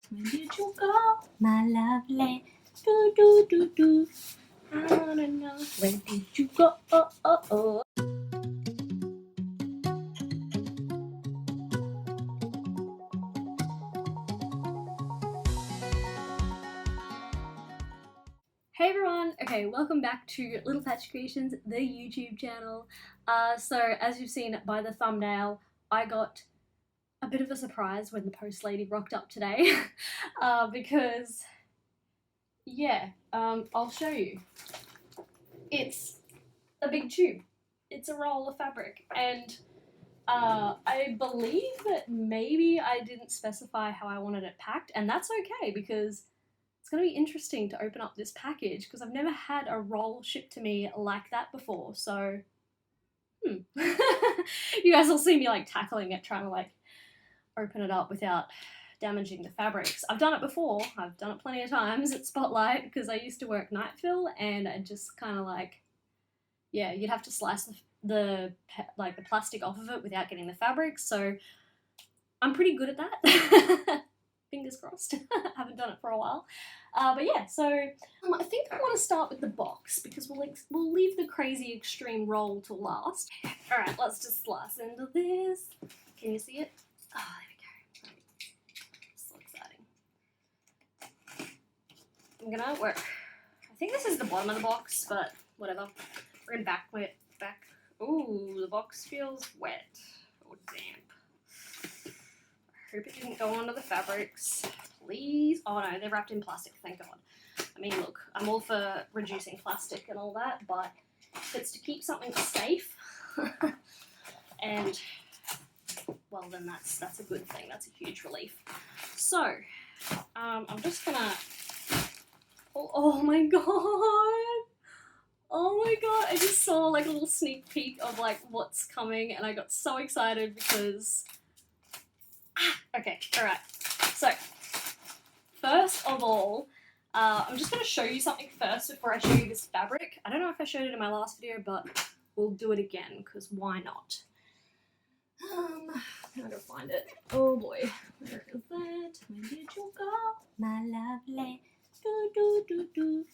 Where did you go, my lovely? Do do do do. I wanna know where did you go? Oh, oh, oh. Hey everyone! Okay, welcome back to Little Patch Creations, the YouTube channel. So as you've seen by the thumbnail, I got a bit of a surprise when the post lady rocked up today because, yeah, I'll show you. It's a big tube. It's a roll of fabric, and I believe that maybe I didn't specify how I wanted it packed, and that's okay because it's going to be interesting to open up this package because I've never had a roll shipped to me like that before, so you guys will see me like tackling it, trying to like open it up without damaging the fabrics. I've done it before. I've done it plenty of times at Spotlight because I used to work night fill, and I just kind of like, yeah, you'd have to slice the plastic off of it without getting the fabric. So I'm pretty good at that. Fingers crossed. Haven't done it for a while. But yeah, so I think I want to start with the box because we'll leave the crazy extreme roll to last. All right, let's just slice into this. Can you see it? Oh, there we go. So exciting. I'm gonna work. I think this is the bottom of the box, but whatever. We're gonna back. Ooh, the box feels wet or damp. I hope it didn't go onto the fabrics. Please. Oh no, they're wrapped in plastic, thank God. I mean, look, I'm all for reducing plastic and all that, but if it's to keep something safe, and well, then that's a good thing. That's a huge relief. So, I'm just gonna. Oh my God! Oh my God! I just saw like a little sneak peek of like what's coming, and I got so excited because. Okay, alright. So, first of all, I'm just going to show you something first before I show you this fabric. I don't know if I showed it in my last video, but we'll do it again, because why not? I'm going to find it. Oh boy. Where is it? Where did you go, my lovely? Do, do, do, do.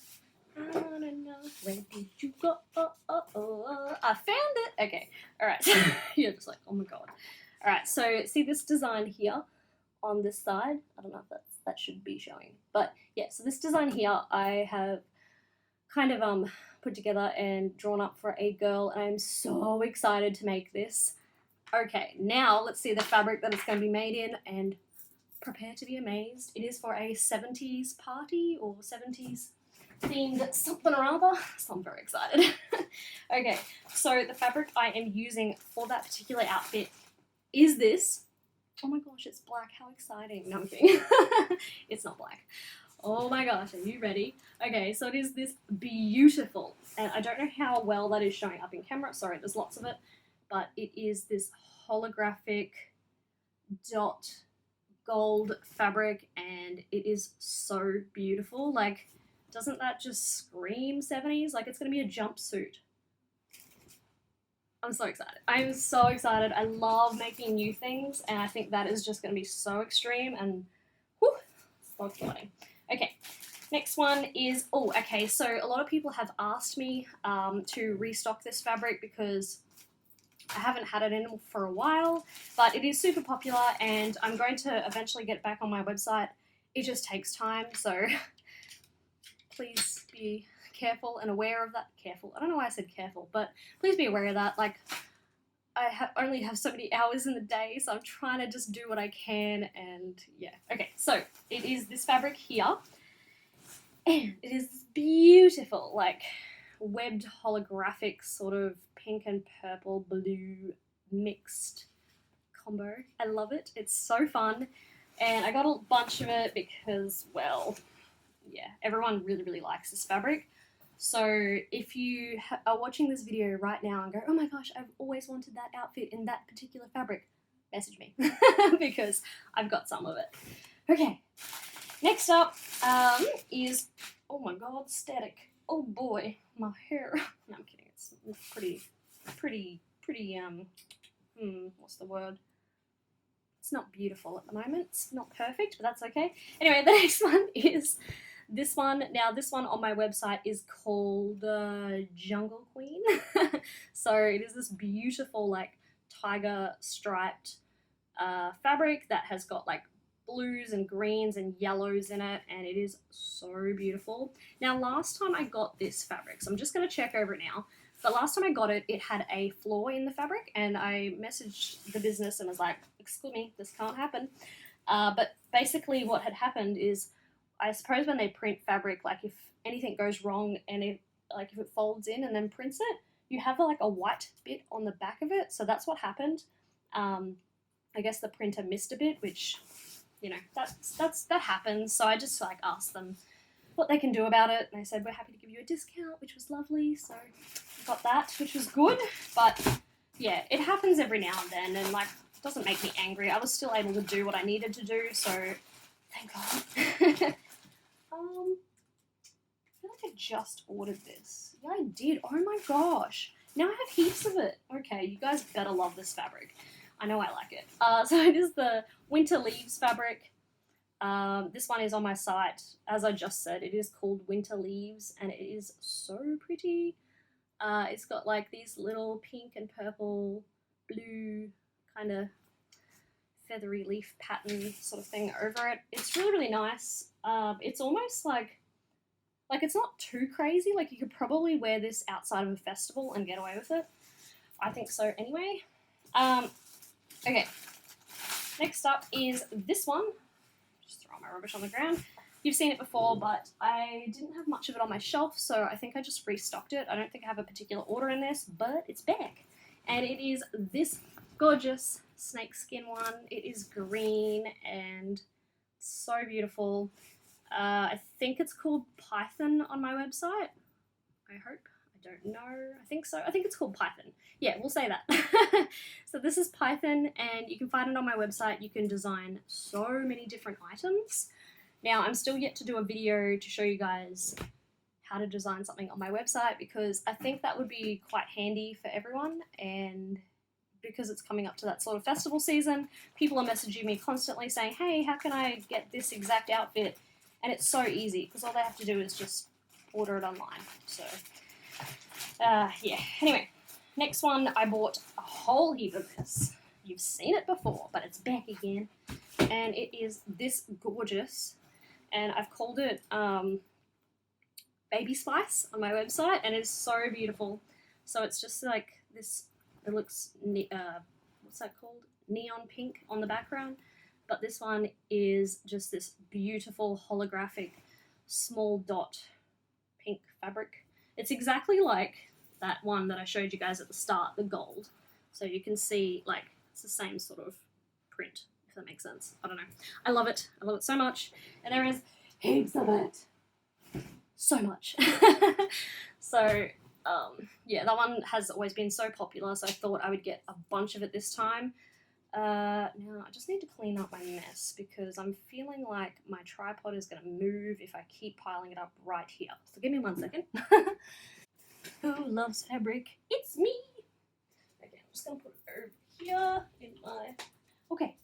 I want to know, where did you go? Oh, oh, oh. I found it! Okay, alright. You're just like, oh my God. Alright, so see this design here on this side? I don't know if that should be showing. But yeah, so this design here I have kind of put together and drawn up for a girl, and I'm so excited to make this. Okay, now let's see the fabric that it's going to be made in, and prepare to be amazed. It is for a 70s party or 70s themed something or other, so I'm very excited. Okay, so the fabric I am using for that particular outfit is this. Oh my gosh, it's black. How exciting. No, I'm kidding. It's not black. Oh my gosh, are you ready? Okay, so it is this beautiful, and I don't know how well that is showing up in camera. Sorry, there's lots of it. But it is this holographic dot gold fabric, and it is so beautiful. Like, doesn't that just scream 70s? Like, it's going to be a jumpsuit. I'm so excited. I'm so excited. I love making new things, and I think that is just going to be so extreme and whew, so exciting. Okay, next one is, oh, okay, so a lot of people have asked me to restock this fabric because I haven't had it in for a while, but it is super popular, and I'm going to eventually get it back on my website. It just takes time, so please be careful and aware of that. Careful. I don't know why I said careful, but please be aware of that. Like, I only have so many hours in the day, so I'm trying to just do what I can, and yeah. Okay, so it is this fabric here, and it is this beautiful, like, webbed holographic sort of pink and purple blue mixed combo. I love it. It's so fun, and I got a bunch of it because, well, yeah, everyone really, really likes this fabric. So if you are watching this video right now and go, oh my gosh, I've always wanted that outfit in that particular fabric, message me because I've got some of it. Okay, next up is, oh my God, static. Oh boy, my hair. No, I'm kidding. It's pretty, what's the word? It's not beautiful at the moment. It's not perfect, but that's okay. Anyway, the next one is this one. Now, this one on my website is called Jungle Queen. So it is this beautiful, like, tiger striped fabric that has got like blues and greens and yellows in it, and it is so beautiful. Now, last time I got this fabric, so I'm just going to check over it now, but last time I got it, it had a flaw in the fabric, and I messaged the business and was like, excuse me, this can't happen. But basically what had happened is, I suppose when they print fabric, like if anything goes wrong and if it folds in and then prints it, you have like a white bit on the back of it. So that's what happened. I guess the printer missed a bit, which, you know, that happens. So I just like asked them what they can do about it, and they said, we're happy to give you a discount, which was lovely. So I got that, which was good. But yeah, it happens every now and then, and like it doesn't make me angry. I was still able to do what I needed to do, so thank God. I feel like I just ordered this. Yeah, I did. Oh my gosh. Now I have heaps of it. Okay, you guys better love this fabric. I know I like it. So it is the Winter Leaves fabric. This one is on my site. As I just said, it is called Winter Leaves, and it is so pretty. It's got like these little pink and purple, blue kind of feathery leaf pattern sort of thing over it. It's really, really nice. It's almost like it's not too crazy. Like you could probably wear this outside of a festival and get away with it. I think so anyway. Okay, next up is this one. Just throw my rubbish on the ground. You've seen it before, but I didn't have much of it on my shelf, so I think I just restocked it. I don't think I have a particular order in this, but it's back. And it is this gorgeous snakeskin one. It is green and so beautiful. I think it's called Python on my website. I hope. I don't know. I think so. I think it's called Python. Yeah, we'll say that. So this is Python, and you can find it on my website. You can design so many different items. Now, I'm still yet to do a video to show you guys how to design something on my website, because I think that would be quite handy for everyone, and because it's coming up to that sort of festival season, people are messaging me constantly saying, hey, how can I get this exact outfit? And it's so easy, because all they have to do is just order it online. So, yeah. Anyway, next one, I bought a whole heap of this. You've seen it before, but it's back again. And it is this gorgeous, and I've called it Baby Spice on my website, and it's so beautiful. So it's just like this, it looks, what's that called? Neon pink on the background. But this one is just this beautiful holographic small dot pink fabric. It's exactly like that one that I showed you guys at the start, the gold. So you can see like it's the same sort of print, if that makes sense. I don't know. I love it. I love it so much. And there is heaps of it. So much. So yeah, that one has always been so popular, so I thought I would get a bunch of it this time. Now I just need to clean up my mess, because I'm feeling like my tripod is going to move if I keep piling it up right here. So give me 1 second. Who loves fabric? It's me! Okay, I'm just going to put it over here in my... Okay,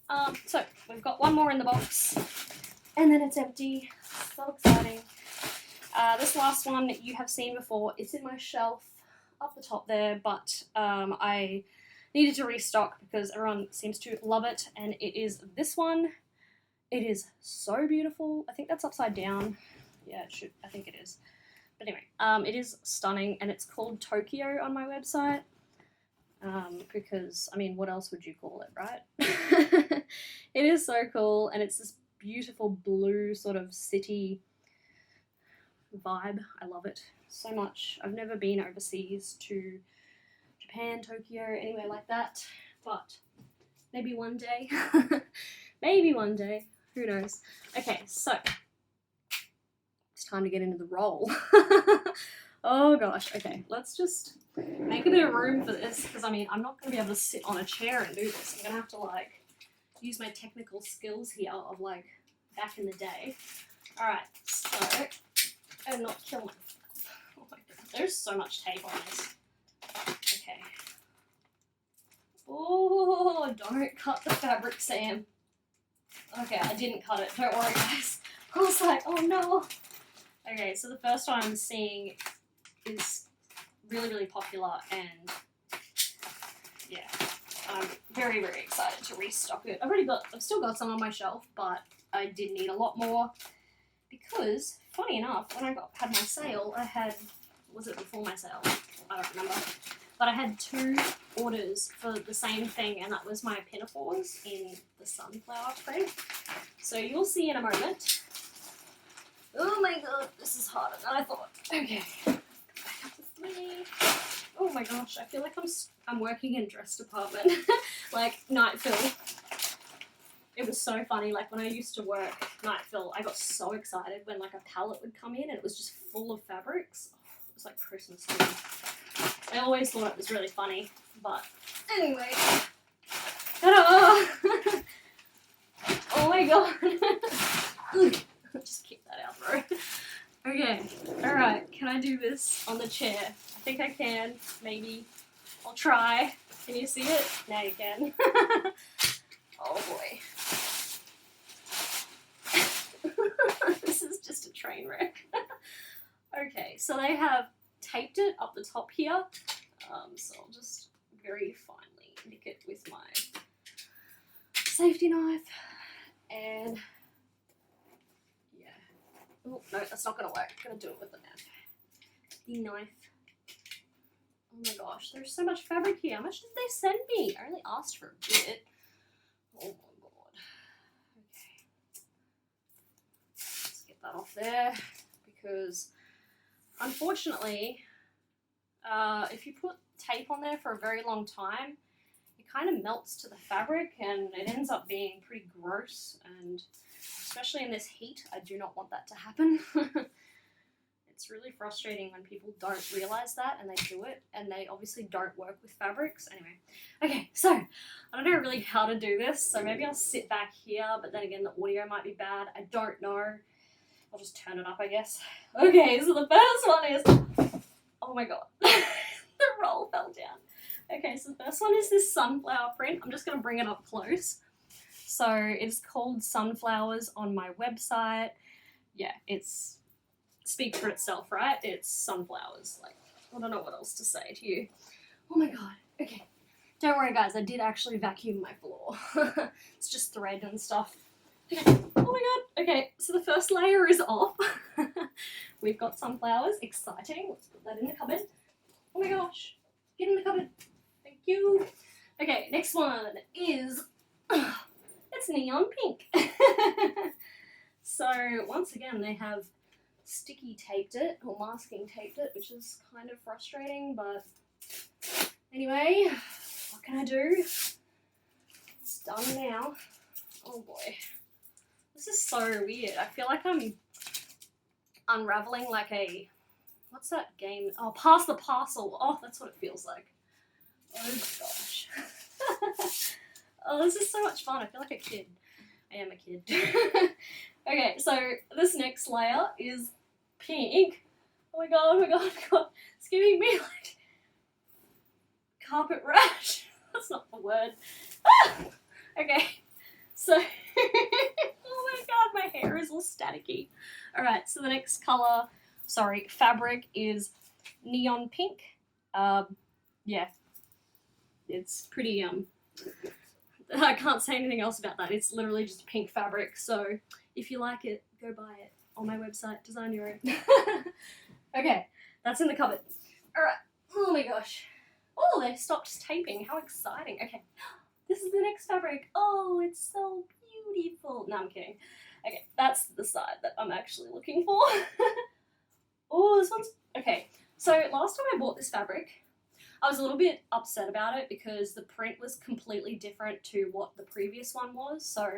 so we've got one more in the box, and then it's empty. So exciting. This last one you have seen before. It's in my shelf up the top there, but I needed to restock because everyone seems to love it, and it is this one. It is so beautiful. I think that's upside down. Yeah, it should. I think it is. But anyway, it is stunning, and it's called Tokyo on my website. Because, I mean, what else would you call it, right? It is so cool, and it's this beautiful blue sort of city vibe. I love it so much. I've never been overseas to Japan, Tokyo, anywhere like that, but maybe one day. Maybe one day. Who knows? Okay, so it's time to get into the roll. Oh gosh, okay, let's just make a bit of room for this, because I mean, I'm not going to be able to sit on a chair and do this. I'm going to have to like use my technical skills here of like back in the day. Alright, so, and not kill myself. Oh my god, there's so much tape on this. Okay. Oh, don't cut the fabric, Sam. Okay, I didn't cut it. Don't worry, guys. I was like, oh no. Okay, so the first one I'm seeing is really, really popular, and yeah, I'm very, very excited to restock it. I've still got some on my shelf, but I did need a lot more because, funny enough, when I had my sale, was it before my sale? I don't remember. But I had 2 orders for the same thing, and that was my pinafores in the sunflower print. So you'll see in a moment. Oh my god, this is harder than I thought. Okay. Back up to 3. Oh my gosh, I feel like I'm working in dress department. Like night fill. It was so funny, like when I used to work night fill, I got so excited when like a pallet would come in and it was just full of fabrics. It was like Christmas time. I always thought it was really funny, but anyway. Ta-da! Oh my god. Just kick that out, bro. Okay, alright, can I do this on the chair? I think I can, maybe. I'll try. Can you see it? Now you can. Oh boy. This is just a train wreck. Okay, so they have taped it up the top here. So I'll just very finely nick it with my safety knife. And yeah. Oh, no, that's not gonna work. I'm gonna do it with the knife. Oh my gosh, there's so much fabric here. How much did they send me? I only asked for a bit. Oh my god. Okay. Let's get that off there because unfortunately, if you put tape on there for a very long time, it kind of melts to the fabric and it ends up being pretty gross, and especially in this heat, I do not want that to happen. It's really frustrating when people don't realize that and they do it, and they obviously don't work with fabrics. Anyway, okay, so I don't know really how to do this, so maybe I'll sit back here, but then again, the audio might be bad. I don't know. I'll just turn it up, I guess. Okay, so the first one is, oh my god, the roll fell down. Okay, so the first one is this sunflower print. I'm just going to bring it up close. So it's called Sunflowers on my website. Yeah, it's speaks for itself, right? It's sunflowers. Like, I don't know what else to say to you. Oh my god. Okay. Don't worry, guys. I did actually vacuum my floor. It's just thread and stuff. Okay. Oh my god. Okay, so the first layer is off. We've got sunflowers. Exciting. Let's put that in the cupboard. Oh my gosh. Get in the cupboard. Thank you. Okay, next one is... it's neon pink. So, once again, they have sticky taped it, or masking taped it, which is kind of frustrating, but anyway, what can I do? It's done now. Oh boy. This is so weird. I feel like I'm unraveling like a, what's that game? Oh, Pass the Parcel. Oh, that's what it feels like. Oh my gosh. Oh, this is so much fun. I feel like a kid. I am a kid. Okay, so this next layer is pink. Oh my god, oh my god, oh my god. It's giving me like carpet rash. That's not the word. Ah! Okay, so oh my god, my hair is all staticky. Alright, so the next color, fabric is neon pink. Yeah, it's pretty, I can't say anything else about that. It's literally just pink fabric, so if you like it, go buy it on my website, design your own. Okay, that's in the cupboard. Alright, oh my gosh. Oh, they stopped taping, how exciting. Okay, this is the next fabric. Oh, it's so beautiful. No, I'm kidding. Okay, that's the side that I'm actually looking for. Oh, this one's, okay. So last time I bought this fabric, I was a little bit upset about it because the print was completely different to what the previous one was. So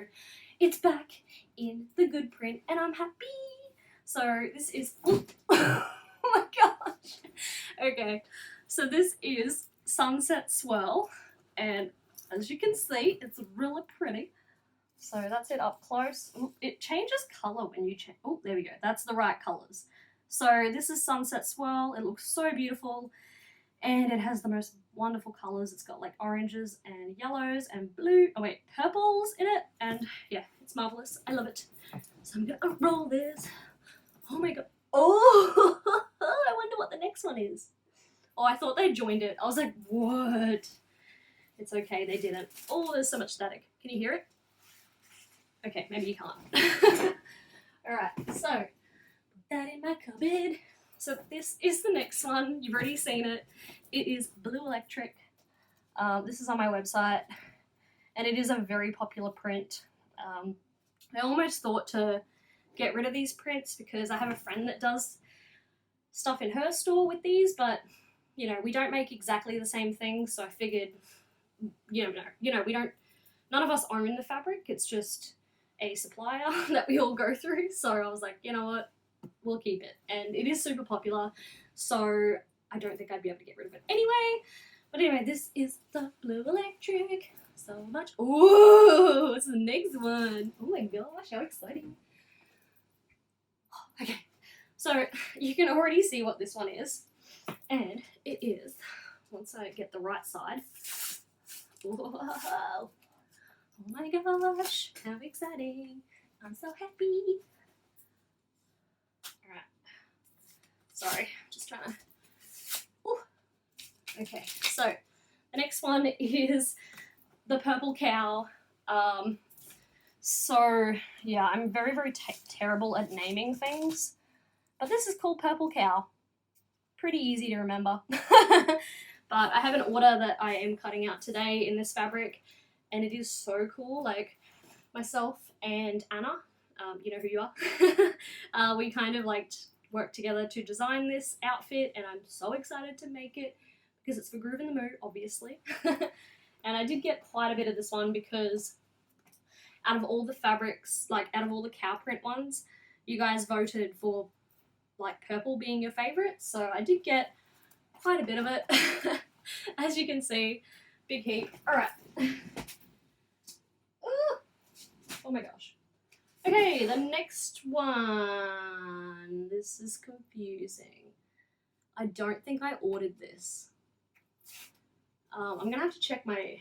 it's back in the good print and I'm happy. So this is, oh my gosh. Okay, so this is Sunset Swirl, and as you can see, it's really pretty. So that's it up close. Ooh, it changes color when you change. Oh, there we go. That's the right colors. So this is Sunset Swirl. It looks so beautiful. And it has the most wonderful colours. It's got like oranges and yellows and blue, oh wait, purples in it. And yeah, it's marvellous. I love it. So I'm gonna roll this. Oh my god. Oh, I wonder what the next one is. Oh, I thought they joined it. I was like, what? It's okay, they didn't. Oh, there's so much static. Can you hear it? Okay, maybe you can't. Alright, so put that in my cupboard. So this is the next one. You've already seen it. It is Blue Electric. This is on my website, and it is a very popular print. I almost thought to get rid of these prints because I have a friend that does stuff in her store with these, but you know, we don't make exactly the same thing, so I figured, we don't, none of us own the fabric. It's just a supplier that we all go through. So I was like, you know what? We'll keep it. And it is super popular, so I don't think I'd be able to get rid of it anyway. But anyway, this is the Blue Electric. So much. Ooh, it's the next one. Oh my gosh, how exciting. Okay, so you can already see what this one is. And it is, once I get the right side. Whoa. Oh my gosh, how exciting. I'm so happy. Alright. Sorry, just trying to. Ooh. Okay, so the next one is the Purple Cow. So yeah, I'm very, very terrible at naming things. But this is called Purple Cow. Pretty easy to remember. But I have an order that I am cutting out today in this fabric, and it is so cool. Like, myself and Anna, you know who you are, we kind of like worked together to design this outfit, and I'm so excited to make it because it's for Groove in the Mood, obviously. And I did get quite a bit of this one because out of all the fabrics, like out of all the cow print ones, you guys voted for like purple being your favorite, so I did get quite a bit of it. As you can see, big heap. All right. Oh my gosh. Okay, the next one. This is confusing. I don't think I ordered this. I'm gonna have to check my.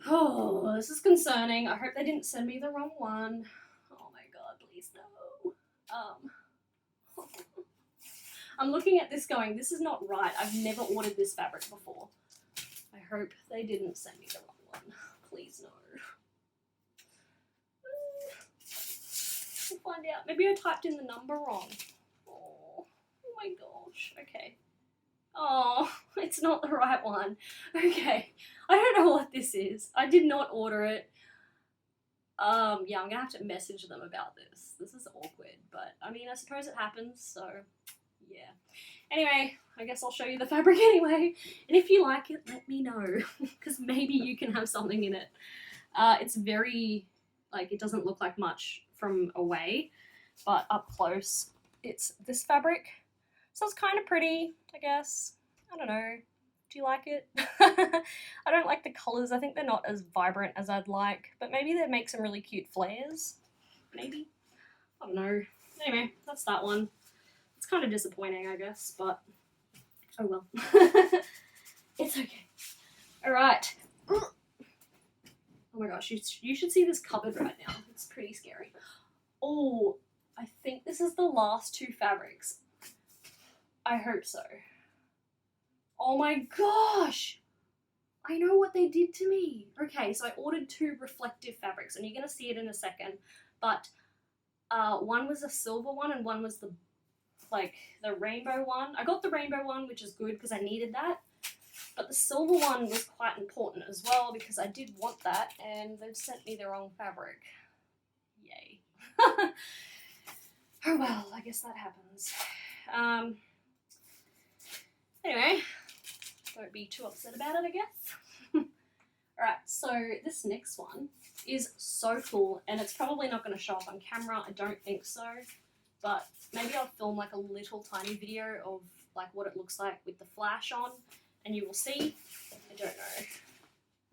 Oh, this is concerning. I hope they didn't send me the wrong one. Oh my god, please no. I'm looking at this going, this is not right. I've never ordered this fabric before. I hope they didn't send me the wrong one. Please no. We'll find out. Maybe I typed in the number wrong. Oh my gosh. Okay. Oh, it's not the right one. Okay. I don't know what this is. I did not order it. Yeah, I'm gonna have to message them about this. This is awkward, but I mean, I suppose it happens, so yeah. Anyway, I guess I'll show you the fabric anyway, and if you like it, let me know, because maybe you can have something in it. It's very, like, it doesn't look like much from away, but up close, it's this fabric. So it's kind of pretty, I guess. I don't know. Do you like it? I don't like the colours. I think they're not as vibrant as I'd like, but maybe they make some really cute flares. Maybe. I don't know. Anyway, that's that one. It's kind of disappointing, I guess, but oh well. It's okay. Alright. Oh my gosh, you should see this cupboard right now. It's pretty scary. Oh, I think this is the last two fabrics. I hope so. Oh my gosh! I know what they did to me. Okay, so I ordered two reflective fabrics, and you're going to see it in a second, but one was a silver one and one was the rainbow one. I got the rainbow one, which is good because I needed that, but the silver one was quite important as well because I did want that, and they've sent me the wrong fabric. Yay. Oh well, I guess that happens. Anyway, don't be too upset about it, I guess. Alright, so this next one is so cool, and it's probably not going to show up on camera, I don't think so, but maybe I'll film like a little tiny video of like what it looks like with the flash on, and you will see. I don't know.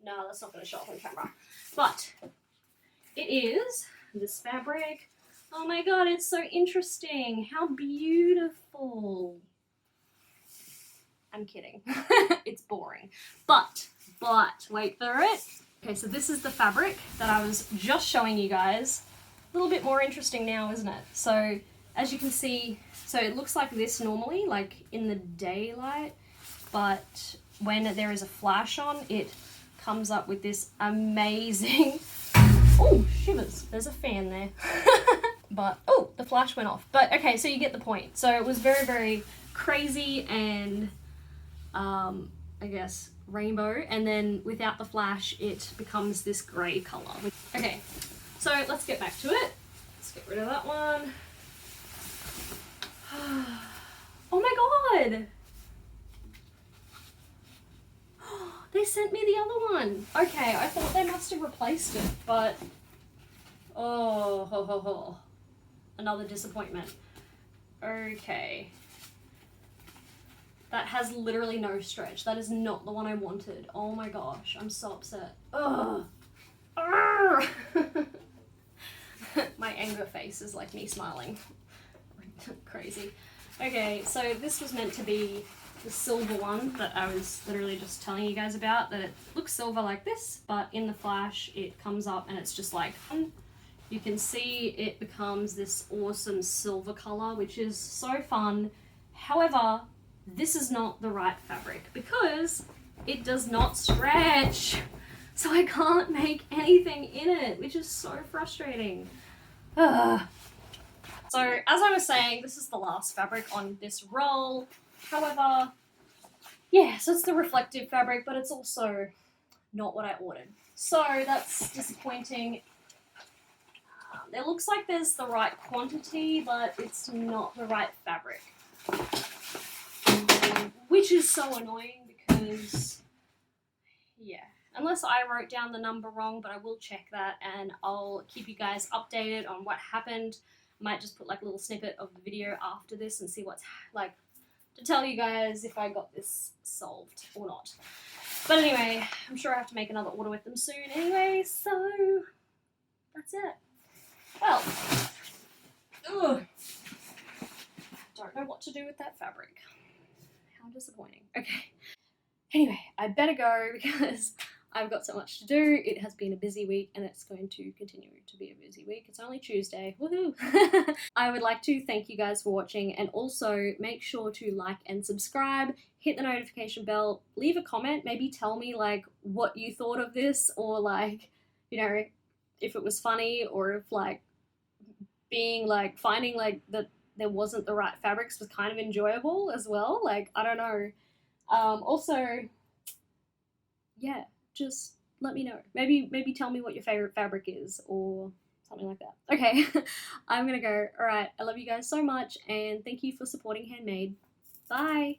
No, that's not going to show up on camera. But it is this fabric. Oh my god, it's so interesting. How beautiful. I'm kidding. It's boring. But, wait for it. Okay, so this is the fabric that I was just showing you guys. A little bit more interesting now, isn't it? So, as you can see, so it looks like this normally, like in the daylight, but when there is a flash on, it comes up with this amazing, oh, shivers, there's a fan there. But, oh, the flash went off. But, okay, so you get the point. So it was very, very crazy and, I guess, rainbow, and then without the flash it becomes this grey colour. Okay, so let's get back to it. Let's get rid of that one. Oh my god! They sent me the other one! Okay, I thought they must have replaced it, but... Oh, ho, ho, ho. Another disappointment. Okay. That has literally no stretch. That is not the one I wanted. Oh my gosh, I'm so upset. Ugh. My anger face is like me smiling. Crazy. Okay, so this was meant to be the silver one that I was literally just telling you guys about, that it looks silver like this, but in the flash it comes up and it's just like, you can see it becomes this awesome silver color, which is so fun. However, this is not the right fabric because it does not stretch. So I can't make anything in it, which is so frustrating. Ugh. So as I was saying, this is the last fabric on this roll. However, yeah, so it's the reflective fabric, but it's also not what I ordered. So that's disappointing. It looks like there's the right quantity, but it's not the right fabric. Which is so annoying because, yeah, unless I wrote down the number wrong, but I will check that and I'll keep you guys updated on what happened. I might just put like a little snippet of the video after this and see what's like, to tell you guys if I got this solved or not. But anyway, I'm sure I have to make another order with them soon anyway, so that's it. Well, ugh, don't know what to do with that fabric. How disappointing. Okay. Anyway, I better go because I've got so much to do. It has been a busy week and it's going to continue to be a busy week. It's only Tuesday. Woohoo! I would like to thank you guys for watching, and also make sure to like and subscribe, hit the notification bell, leave a comment, maybe tell me like what you thought of this, or like, you know, if it was funny, or if like being like finding like that there wasn't the right fabrics was kind of enjoyable as well. Like, I don't know. Also, yeah, just let me know. Maybe tell me what your favorite fabric is or something like that. Okay, I'm gonna go. All right, I love you guys so much and thank you for supporting Handmade. Bye.